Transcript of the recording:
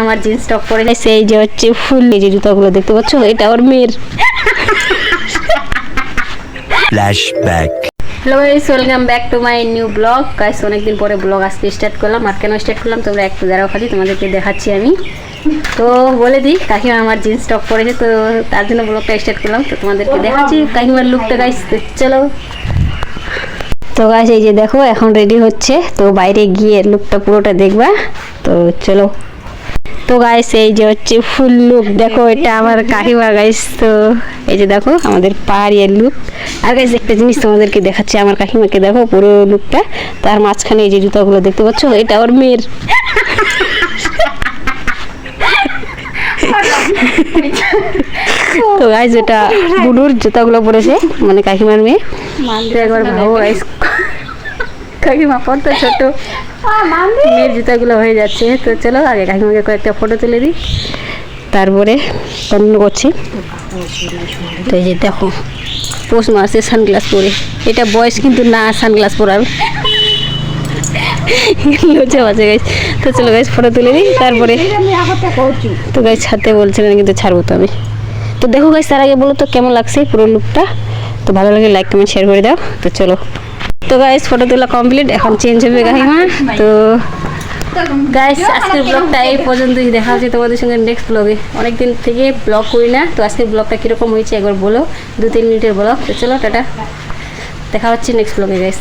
আমার jeans top পরে সেই যে হচ্ছে ফুল এই যে জুতাগুলো দেখতে পাচ্ছ, এটা ওর মেয়ের। Flashback. Hello guys, welcome back to my new blog. Guys অনেকদিন পরে ব্লগ আজকে স্টার্ট করলাম। আর কেন স্টার্ট করলাম তোমরা একটু দাঁড়াও, খালি তোমাদেরকে দেখাচ্ছি আমি। তো বলে দিই, কাকিমা আমার জিন্স টপ পরেছে, তো তার জন্য ব্লগটা স্টার্ট করলাম। তো তোমাদেরকে দেখাচ্ছি কাকিমার লুকটা। গাইস চলো। তো গাইস এই যে দেখো এখন রেডি হচ্ছে, তো বাইরে গিয়ে লুকটা পুরোটা দেখবা। তো চলো। তো গাইস এই যে হচ্ছে ফুল লুক, দেখো এটা আমার কাকিমা। গাইস তো এই যে দেখো আমাদের পাহাড়িয়া লুক। আর গাইস একটা জিনিস তোমাদেরকে দেখাচ্ছি, আমার কাকিমাকে দেখো পুরো লুকটা। তার মাঝখানে এই যে জুতাগুলো দেখতে পাচ্ছ, এটা ওর মেয়ের। তো গাইস এটা বুনুর জুতাগুলো পরেছে, মানে কাকিমার মেয়ে। একবার ভাবো গাইস, কাকিমা কত ছোট, মেয়ের জুতাগুলো হয়ে যাচ্ছে। তো চলো আগে কাকিমাকে কয়েকটা ফটো তুলে দিই, তারপরে কন্টিনিউ করছি। তো এই যে দেখো পোস্ট মারছে সানগ্লাস পরে, এটা বয়স কিন্তু না সানগ্লাস পরার, লজ্জা পাচ্ছে গাইস। তো চলো গাইস ফটো তুলে দিই, তারপরে তো গাইস ছাড়তে বলছিলেন কিন্তু ছাড়বো তো আমি। তো দেখো গাইস তার আগে বলো তো কেমন লাগছে পুরো লুকটা। তো ভালো লাগে লাইক কমেন্ট শেয়ার করে দাও। তো চলো। তো গাইস ফটো তোলা কমপ্লিট, এখন চেঞ্জ হবে কাকিমা। তো গাইস আজকের ব্লগটা এই পর্যন্তই, দেখা হচ্ছে তোমাদের সঙ্গে নেক্সট ব্লগে। অনেকদিন থেকে ব্লগ করি না, তো আজকের ব্লগটা কীরকম হয়েছে একবার বলো, 2-3 মিনিটের ব্লগ। তো চলো টাটা, দেখা হচ্ছে নেক্সট ব্লগে গাইস।